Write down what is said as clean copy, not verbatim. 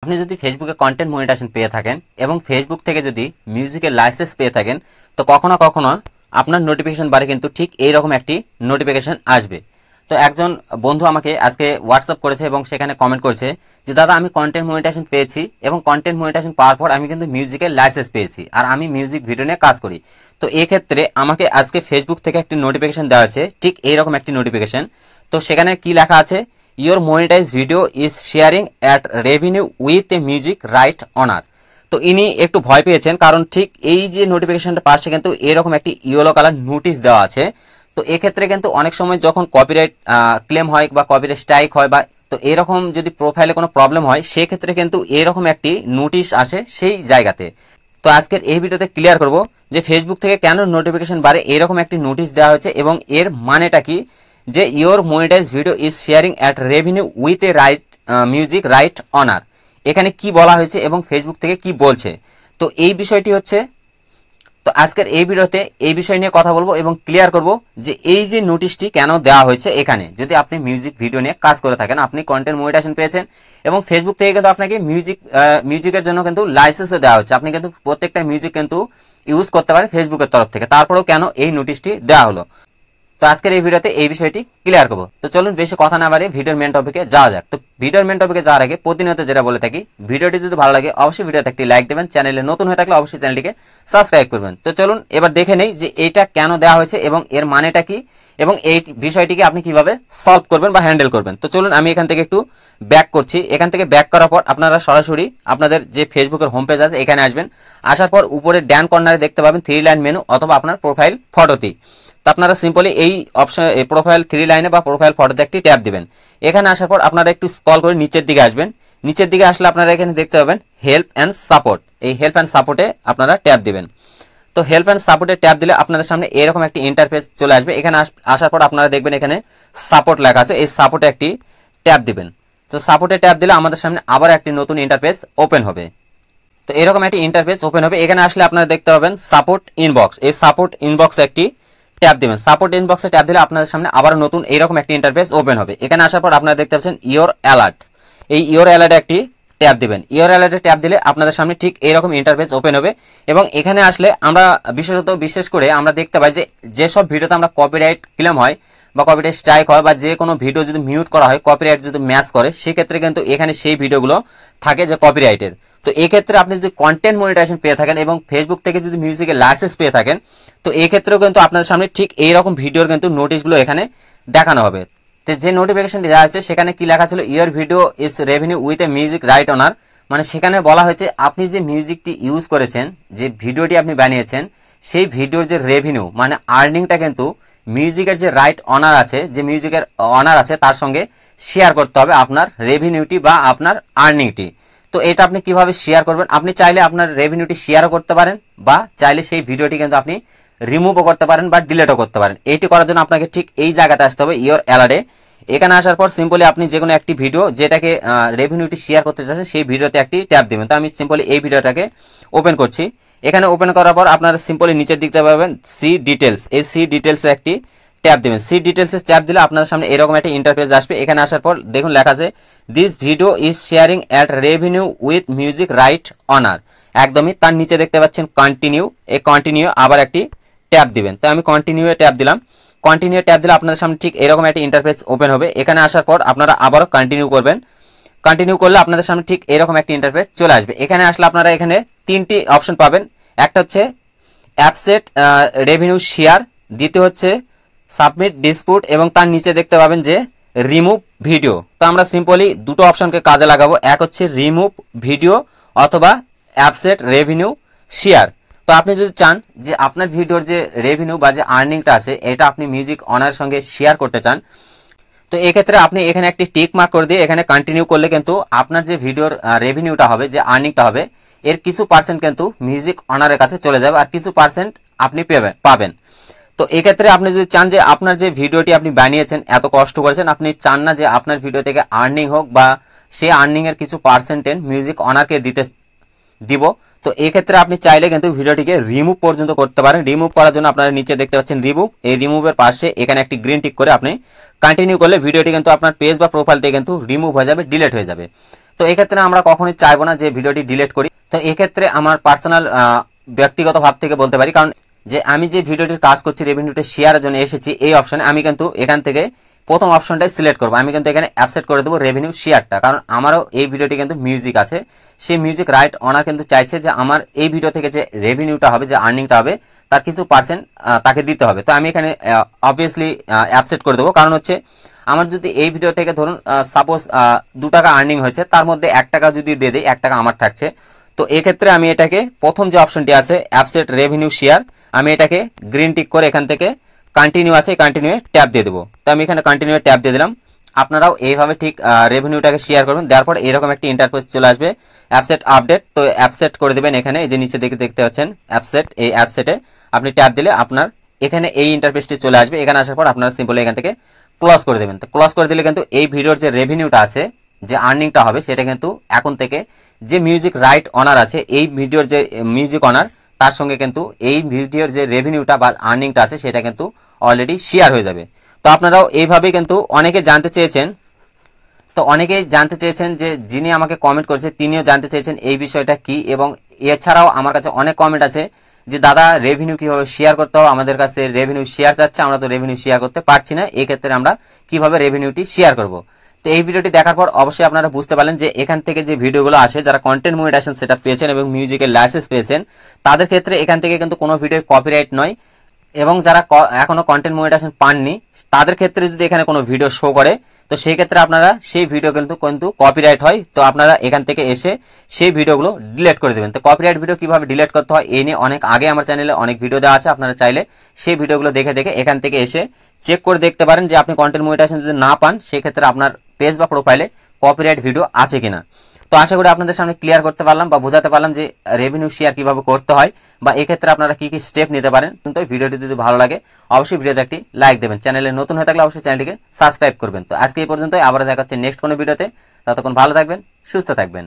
আপনি যদি ফেসবুকে কন্টেন্ট মনিটাইজেশন পেয়ে থাকেন এবং ফেসবুক থেকে যদি মিউজিকের লাইসেন্স পেয়ে থাকেন, তো কখনো কখনো আপনার নোটিফিকেশন বারে কিন্তু ঠিক এইরকম একটি নোটিফিকেশন আসবে। তো একজন বন্ধু আমাকে আজকে হোয়াটসঅ্যাপ করেছে এবং সেখানে কমেন্ট করেছে যে দাদা আমি কন্টেন্ট মনিটাইজেশন পেয়েছি এবং কন্টেন্ট মনিটাইজেশন পাওয়ার পর আমি কিন্তু মিউজিকের লাইসেন্স পেয়েছি আর আমি মিউজিক ভিডিও নিয়ে কাজ করি। তো এক্ষেত্রে আমাকে আজকে ফেসবুক থেকে একটি নোটিফিকেশন দেওয়া হয়েছে, ঠিক এইরকম একটি নোটিফিকেশন। তো সেখানে কি লেখা আছে, your monetize video is sharing at revenue with a music right owner. তো ইনি একটু ভয় পেয়েছেন, কারণ ঠিক এই যে নোটিফিকেশনটা পাশে কিন্তু এরকম একটি ইয়েলো কালার নোটিশ দেওয়া আছে। তো এক্ষেত্রে কিন্তু অনেক সময় যখন কপিরাইট ক্লেম হয় বা কপিরাইট স্ট্রাইক হয় বা তো এরকম যদি প্রোফাইলে কোনো প্রবলেম হয়, সেক্ষেত্রে কিন্তু এরকম একটি নোটিশ আসে সেই জায়গাতে। তো আজকের এই ভিডিওতে ক্লিয়ার করব যে ফেসবুক থেকে কেন নোটিফিকেশন বারে এরকম একটি নোটিশ দেওয়া হয়েছে এবং এর মানেটা কি, যে your monetize video is sharing at revenue with a right music right owner, এখানে কি বলা হয়েছে এবং ফেসবুক থেকে কি বলছে। তো এই বিষয়টি হচ্ছে, তো আজকের এই ভিডিওতে এই বিষয় নিয়ে কথা বলবো এবং ক্লিয়ার করব যে এই যে নোটিশটি কেন দেওয়া হয়েছে এখানে। যদি আপনি মিউজিক ভিডিও নিয়ে কাজ করে থাকেন, আপনি কন্টেন্ট মনিটাইজেশন পেয়েছেন এবং ফেসবুক থেকে কিন্তু আপনাকে মিউজিকের জন্য কিন্তু লাইসেন্সও দেওয়া হচ্ছে, আপনি কিন্তু প্রত্যেকটা মিউজিক কিন্তু ইউজ করতে পারেন ফেসবুকের তরফ থেকে, তারপরেও কেন এই নোটিশটি দেওয়া হলো। তো আজকের এই ভিডিওতে এই বিষয়টি ক্লিয়ার করবো। তো চলুন বেশি কথা না বাড়িয়ে ভিডিওর মেন টপিকে যাওয়া যাক। তো ভিডিওর মেন টপিকে যাওয়ার আগে প্রতিনিয়ত যেটা বলে থাকি, ভিডিওটি যদি ভালো লাগে অবশ্যই ভিডিওতে একটি লাইক দেবেন, চ্যানেলে নতুন হয়ে থাকলে অবশ্যই চ্যানেলটিকে সাবস্ক্রাইব করবেন। তো চলুন এবার দেখে নেই যে এটা কেন দেওয়া হয়েছে এবং এর মানেটা কি এবং এই বিষয়টিকে আপনি কিভাবে সলভ করবেন বা হ্যান্ডেল করবেন। তো চলুন আমি এখান থেকে একটু ব্যাক করছি। এখান থেকে ব্যাক করার পর আপনারা সরাসরি আপনাদের যে ফেসবুকের হোম পেজ আছে এখানে আসবেন। আসার পর উপরে ডান কর্নারে দেখতে পাবেন 3 লাইন মেনু অথবা আপনার প্রোফাইল ফটোটি। তো আপনারা সিম্পলি এই অপশন প্রোফাইল 3 লাইনে বা প্রোফাইল ফটোতে একটি ট্যাপ দিবেন। এখানে আসার পর আপনারা একটু স্ক্রল করে নিচের দিকে আসবেন। নিচের দিকে আসলে আপনারা এখানে দেখতে পাবেন হেল্প অ্যান্ড সাপোর্ট। এই হেল্প অ্যান্ড সাপোর্টে আপনারা ট্যাপ দিবেন। তো হেল্প অ্যান্ড সাপোর্টে ট্যাপ দিলে আপনাদের সামনে এরকম একটি ইন্টারফেস চলে আসবে। এখানে আসার পর আপনারা দেখবেন এখানে সাপোর্ট লেখা আছে, এই সাপোর্টে একটি ট্যাপ দিবেন। তো সাপোর্টে ট্যাপ দিলে আমাদের সামনে আবার একটি নতুন ইন্টারফেস ওপেন হবে। তো এরকম একটি ইন্টারফেস ওপেন হবে। এখানে আসলে আপনারা দেখতে পাবেন সাপোর্ট ইনবক্স। এই সাপোর্ট ইনবক্সে একটি ট্যাপ দিবেন। সাপোর্ট ইনবক্সে ট্যাপ দিলে আপনাদের সামনে আবার নতুন এইরকম একটি ইন্টারফেস ওপেন হবে। এখানে আসার পর আপনারা দেখতে পাচ্ছেন ইয়োর অ্যালার্ট। এই ইয়োর অ্যালার্টে একটি ট্যাপ দিবেন। ইয়োর অ্যালার্টে ট্যাপ দিলে আপনাদের সামনে ঠিক এইরকম ইন্টারফেস ওপেন হবে এবং এখানে আসলে আমরা বিশেষ করে আমরা দেখতে পাই যে যেসব ভিডিওতে আমরা কপিরাইট ক্লেম হয় বা কপিরাইট স্ট্রাইক হয় বা যে কোনো ভিডিও যদি মিউট করা হয়, কপিরাইট যদি ম্যাচ করে, সেক্ষেত্রে কিন্তু এখানে সেই ভিডিওগুলো থাকে যে কপিরাইটের। তো এক্ষেত্রে আপনি যদি কন্টেন্ট মনিটাইজেশন পেয়ে থাকেন এবং ফেসবুক থেকে যদি মিউজিকের লাইসেন্স পেয়ে থাকেন, তো এই ক্ষেত্রেও কিন্তু আপনাদের সামনে ঠিক এইরকম ভিডিওর কিন্তু নোটিশগুলো এখানে দেখানো হবে। তো যে নোটিফিকেশনটি দেওয়া আছে সেখানে কি লেখা ছিল, your video is revenue with a music right honour, মানে সেখানে বলা হয়েছে আপনি যে মিউজিকটি ইউজ করেছেন, যে ভিডিওটি আপনি বানিয়েছেন, সেই ভিডিওর যে রেভিনিউ মানে আর্নিংটা কিন্তু মিউজিকের যে রাইট অনার আছে, যে মিউজিকের অনার আছে তার সঙ্গে শেয়ার করতে হবে আপনার রেভিনিউটি বা আপনার আর্নিংটি। তো এটা আপনি কিভাবে শেয়ার করবেন, আপনি চাইলে আপনার রেভিনিউটি শেয়ারও করতে পারেন বা চাইলে সেই ভিডিওটি কিন্তু আপনি রিমুভও করতে পারেন বা ডিলেটও করতে পারেন। এইটি করার জন্য আপনাকে ঠিক এই জায়গাতে আসতে হবে, ইয়োর অ্যালার্টে। এখানে আসার পর সিম্পলি আপনি যে কোনো একটি ভিডিও যেটাকে রেভিনিউটি শেয়ার করতে চাচ্ছেন সেই ভিডিওতে একটি ট্যাপ দেবেন। তো আমি সিম্পলি এই ভিডিওটাকে ওপেন করছি। এখানে ওপেন করার পর আপনারা সিম্পলি নিচের দিকতে পাবেন সি ডিটেলস। এই সি ডিটেলসে একটি ট্যাপ দেবেন। সি ডিটেলসে ট্যাপ দিলে আপনাদের সামনে এরকম একটা ইন্টারফেস আসবে। এখানে আসার পর দেখুন লেখা আছে this video is sharing at revenue with music right honour, একদমই তার নিচে দেখতে পাচ্ছেন কন্টিনিউ। এই কন্টিনিউ আবার একটি ট্যাপ দিবেন। তো আমি কন্টিনিউ ট্যাপ দিলাম। কন্টিনিউ ট্যাপ দিলে আপনাদের সামনে ঠিক এরকম একটা ইন্টারফেস ওপেন হবে। এখানে আসার পর আপনারা আবারও কন্টিনিউ করবেন। কন্টিনিউ করলে আপনাদের সামনে ঠিক এরকম একটা ইন্টারফেস চলে আসবে। এখানে আসলে আপনারা এখানে 3টি অপশন পাবেন। একটা হচ্ছে অ্যাপসেট রেভিনিউ শেয়ার, দ্বিতীয় হচ্ছে সাবমিট ডিসপুট এবং তার নিচে দেখতে পাবেন যে রিমুভ ভিডিও। তো আমরা সিম্পলি দুটো অপশনকে কাজে লাগাবো, এক হচ্ছে রিমুভ ভিডিও অথবা অ্যাপসেট রেভিনিউ শেয়ার। তো আপনি যদি চান যে আপনার ভিডিওর যে রেভিনিউ বা যে আর্নিংটা আছে এটা আপনি মিউজিক অনার সঙ্গে শেয়ার করতে চান, তো এক্ষেত্রে আপনি এখানে একটি টিক মার্ক করে দিয়ে এখানে কন্টিনিউ করলে কিন্তু আপনার যে ভিডিওর রেভিনিউটা হবে, যে আর্নিংটা হবে, এর কিছু পার্সেন্ট কিন্তু মিউজিক অনারের কাছে চলে যাবে আর কিছু পার্সেন্ট আপনি পাবেন। তো এক্ষেত্রে আপনি যদি চান যে আপনার যে ভিডিওটি আপনি বানিয়েছেন, এত কষ্ট করেছেন, আপনি চান না যে আপনার ভিডিও থেকে আর্নিং হোক বা সেই আর্নিং এর কিছু পার্সেন্টেজ মিউজিক অনারকে দিব, তো এক্ষেত্রে আপনি চাইলে কিন্তু ভিডিওটিকে রিমুভ পর্যন্ত করতে পারেন। রিমুভ করার জন্য আপনারা নিচে দেখতে পাচ্ছেন রিমুভ, এই রিমুভের পাশে এখানে একটি গ্রিন টিক করে আপনি কন্টিনিউ করলে ভিডিওটি কিন্তু আপনার পেজ বা প্রোফাইল থেকে কিন্তু রিমুভ হয়ে যাবে, ডিলিট হয়ে যাবে। তো এক্ষেত্রে আমরা কখনোই চাইবো না যে ভিডিওটি ডিলিট করি। তো এক্ষেত্রে আমার পার্সোনাল ব্যক্তিগত ভাব থেকে বলতে পারি, কারণ যে আমি যে ভিডিওটির কাজ করছি রেভিনিউটা শেয়ারের জন্য এসেছি এই অপশনে, আমি কিন্তু এখান থেকে প্রথম অপশনটাই সিলেক্ট করবো। আমি কিন্তু এখানে অ্যাপসেট করে দেবো রেভিনিউ শেয়ারটা, কারণ আমারও এই ভিডিওটি কিন্তু মিউজিক আছে, সেই মিউজিক রাইট অনার কিন্তু চাইছে যে আমার এই ভিডিও থেকে যে রেভিনিউটা হবে, যে আর্নিংটা হবে, তার কিছু পার্সেন্ট তাকে দিতে হবে। তো আমি এখানে অবভিয়াসলি অ্যাপসেট করে দেবো, কারণ হচ্ছে আমার যদি এই ভিডিও থেকে ধরুন সাপোজ 2 টাকা আর্নিং হয়েছে, তার মধ্যে 1 টাকা যদি দিয়ে দিই, 1 টাকা আমার থাকছে। তো এক্ষেত্রে আমি এটাকে প্রথম যে অপশনটি আছে অ্যাপসেট রেভিনিউ শেয়ার, আমি এটাকে গ্রিন টিক করে এখান থেকে কন্টিনিউ আছে, কন্টিনিউ ট্যাপ দিয়ে দেবো। তো আমি এখানে কন্টিনিউ ট্যাপ দিয়ে দিলাম। আপনারাও এইভাবে ঠিক রেভিনিউটাকে শেয়ার করুন, দেওয়ার পর এরকম একটি ইন্টারফেস চলে আসবে অ্যাপসেট আপডেট। তো অ্যাপসেট করে দেবেন এখানে, এই যে নিচে দেখতে পাচ্ছেন অ্যাপসেট, এই অ্যাপসেটে আপনি ট্যাপ দিলে আপনার এখানে এই ইন্টারফেসটি চলে আসবে। এখানে আসার পর আপনারা সিম্পলি এখান থেকে ক্লোজ করে দেবেন। তো ক্লোজ করে দিলে কিন্তু এই ভিডিওর যে রেভিনিউটা আছে, যে আর্নিংটা হবে, সেটা কিন্তু এখন থেকে যে মিউজিক রাইট অনার আছে, এই ভিডিওর যে মিউজিক অনার, তার সঙ্গে কিন্তু এই ভিডিওর যে রেভিনিউটা বা আর্নিংটা আছে সেটা কিন্তু অলরেডি শেয়ার হয়ে যাবে। তো আপনারাও এইভাবেই কিন্তু অনেকে জানতে চেয়েছেন, তো অনেকেই জানতে চেয়েছেন যে যিনি আমাকে কমেন্ট করেছে তিনিও জানতে চেয়েছেন এই বিষয়টা কি, এবং এছাড়াও আমার কাছে অনেক কমেন্ট আছে যে দাদা রেভিনিউ কিভাবে শেয়ার করতে হবে, আমাদের কাছে রেভিনিউ শেয়ার চাচ্ছে, আমরা তো রেভিনিউ শেয়ার করতে পারছি না, এই ক্ষেত্রে আমরা কিভাবে রেভিনিউটি শেয়ার করব। তো এই ভিডিওটি দেখার পর অবশ্যই আপনারা বুঝতে পারলেন যে এখান থেকে যে ভিডিওগুলো আসে, যারা কন্টেন্ট মনিটাইজেশন সেটআপ পেয়েছেন এবং মিউজিকের লাইসেন্স পেয়েছেন, তাদের ক্ষেত্রে এখান থেকে কিন্তু কোনো ভিডিও কপিরাইট নয়, এবং যারা এখনো কন্টেন্ট মনিটাইজেশন পাননি তাদের ক্ষেত্রে যদি এখানে কোনো ভিডিও শো করে, তো সেই ক্ষেত্রে আপনারা সেই ভিডিও কিন্তু কপিরাইট হয়। তো আপনারা এখান থেকে এসে সেই ভিডিওগুলো ডিলিট করে দেবেন। তো কপিরাইট ভিডিও কিভাবে ডিলিট করতে হয় এই নিয়ে অনেক আগে আমার চ্যানেলে অনেক ভিডিও দেওয়া আছে, আপনারা চাইলে সেই ভিডিওগুলো দেখে এখান থেকে এসে চেক করে দেখতে পারেন যে আপনি কন্টেন্ট মনিটাইজেশন যদি না পান, সেক্ষেত্রে আপনার পেজ বা প্রোফাইলে কপিরাইট ভিডিও আছে কিনা। তো আশা করি আপনাদের সামনে ক্লিয়ার করতে পারলাম বা বোঝাতে পারলাম যে রেভিনিউ শেয়ার কিভাবে করতে হয়, বা এক্ষেত্রে আপনারা কি কি স্টেপ নিতে পারেন। কিন্তু ভিডিওটি যদি ভালো লাগে অবশ্যই ভিডিওতে একটি লাইক দেবেন, চ্যানেলে নতুন হয়ে থাকলে অবশ্যই চ্যানেলটিকে সাবস্ক্রাইব করবেন। তো আজকে এই পর্যন্তই, আবার দেখা হচ্ছে নেক্সট কোনো ভিডিওতে। ততক্ষণ ভালো থাকবেন, সুস্থ থাকবেন।